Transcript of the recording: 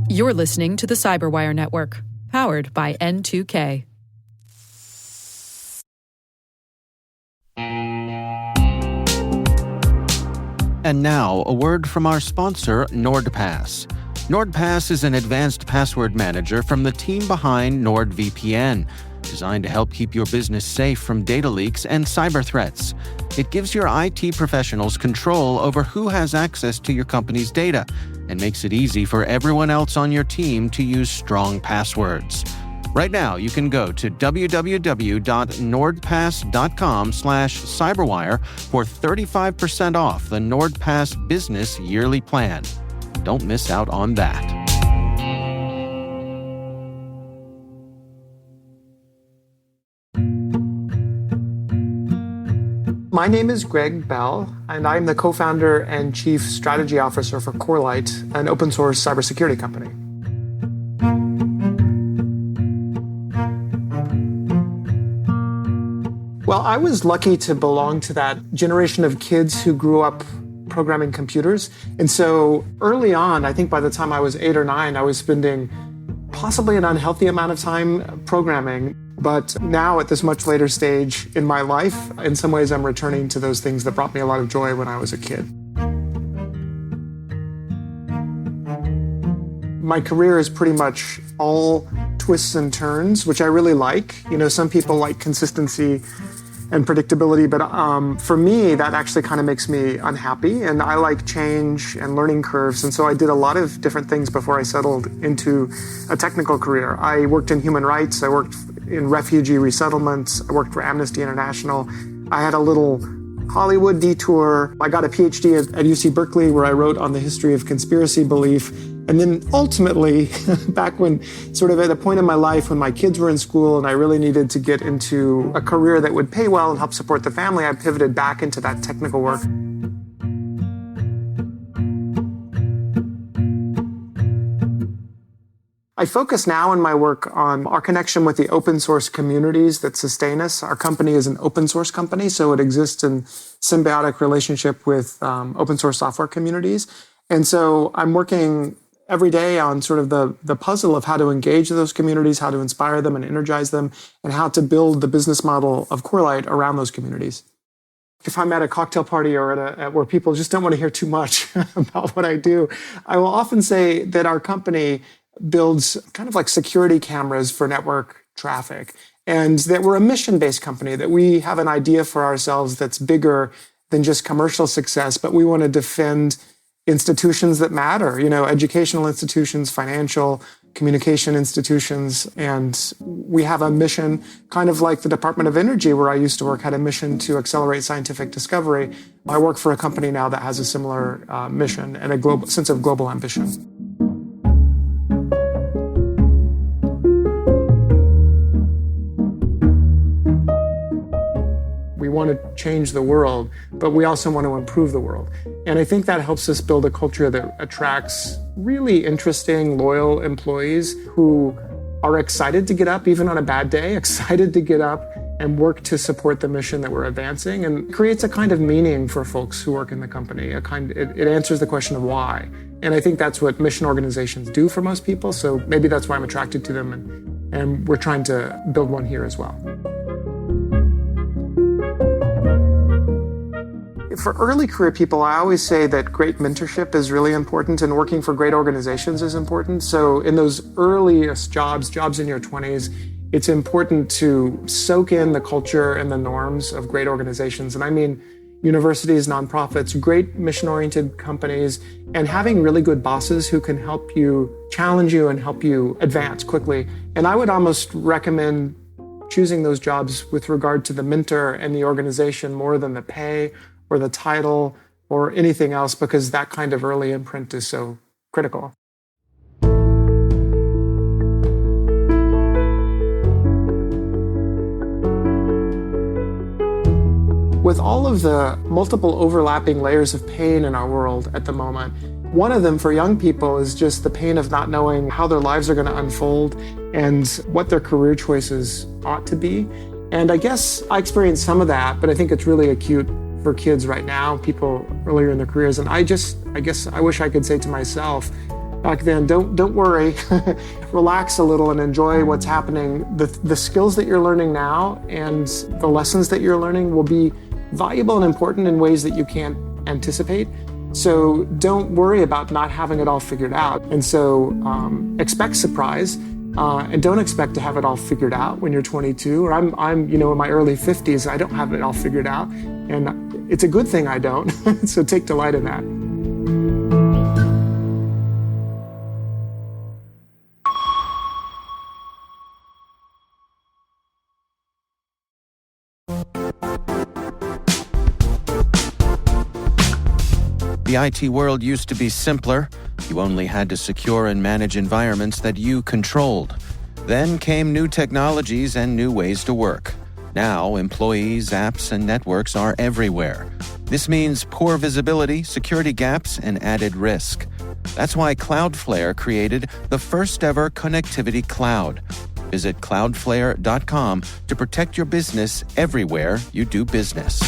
You're listening to the Cyberwire Network, powered by N2K. And now, a word from our sponsor, NordPass. NordPass is an advanced password manager from the team behind NordVPN, designed to help keep your business safe from data leaks and cyber threats. It gives your IT professionals control over who has access to your company's data and makes it easy for everyone else on your team to use strong passwords. Right now, you can go to www.nordpass.com/cyberwire for 35% off the NordPass Business Yearly Plan. Don't miss out on that. My name is Greg Bell, and I'm the co-founder and chief strategy officer for Corelight, an open source cybersecurity company. Well, I was lucky to belong to that generation of kids who grew up programming computers. And so early on, I think by the time I was 8 or 9, I was spending possibly an unhealthy amount of time programming. But now at this much later stage in my life, in some ways I'm returning to those things that brought me a lot of joy when I was a kid. My career is pretty much all twists and turns, which I really like. You know, some people like consistency and predictability, but for me, that actually kind of makes me unhappy, and I like change and learning curves, and so I did a lot of different things before I settled into a technical career. I worked in human rights, I worked in refugee resettlements, I worked for Amnesty International. I had a little Hollywood detour. I got a PhD at UC Berkeley where I wrote on the history of conspiracy belief. And then ultimately, back when sort of at a point in my life when my kids were in school and I really needed to get into a career that would pay well and help support the family, I pivoted back into that technical work. I focus now in my work on our connection with the open source communities that sustain us. Our company is an open source company, so it exists in symbiotic relationship with open source software communities. And so I'm working every day on sort of the puzzle of how to engage those communities, how to inspire them and energize them, and how to build the business model of Corelight around those communities. If I'm at a cocktail party or at where people just don't want to hear too much about what I do, I will often say that our company builds kind of like security cameras for network traffic, and that we're a mission-based company, that we have an idea for ourselves that's bigger than just commercial success, but we want to defend institutions that matter, you know, educational institutions, financial, communication institutions. And we have a mission, kind of like the Department of Energy, where I used to work, had a mission to accelerate scientific discovery. I work for a company now that has a similar mission and a global sense of global ambition. We want to change the world, but we also want to improve the world. And I think that helps us build a culture that attracts really interesting, loyal employees who are excited to get up even on a bad day, excited to get up and work to support the mission that we're advancing, and creates a kind of meaning for folks who work in the company. It answers the question of why. And I think that's what mission organizations do for most people. So maybe that's why I'm attracted to them. And we're trying to build one here as well. For early career people, I always say that great mentorship is really important and working for great organizations is important. So in those earliest jobs in your 20s, it's important to soak in the culture and the norms of great organizations. And I mean universities, nonprofits, great mission-oriented companies, and having really good bosses who can help you, challenge you, and help you advance quickly. And I would almost recommend choosing those jobs with regard to the mentor and the organization more than the pay or the title or anything else, because that kind of early imprint is so critical. With all of the multiple overlapping layers of pain in our world at the moment, one of them for young people is just the pain of not knowing how their lives are going to unfold and what their career choices ought to be. And I guess I experienced some of that, but I think it's really acute for kids right now, people earlier in their careers. And I I guess I wish I could say to myself back then, don't worry, relax a little and enjoy what's happening. The skills that you're learning now and the lessons that you're learning will be valuable and important in ways that you can't anticipate. So don't worry about not having it all figured out. And so expect surprise and don't expect to have it all figured out when you're 22, or I'm in my early 50s. I don't have it all figured out, and it's a good thing I don't. So take delight in that. The IT world used to be simpler. You only had to secure and manage environments that you controlled. Then came new technologies and new ways to work. Now, employees, apps, and networks are everywhere. This means poor visibility, security gaps, and added risk. That's why Cloudflare created the first-ever connectivity cloud. Visit cloudflare.com to protect your business everywhere you do business.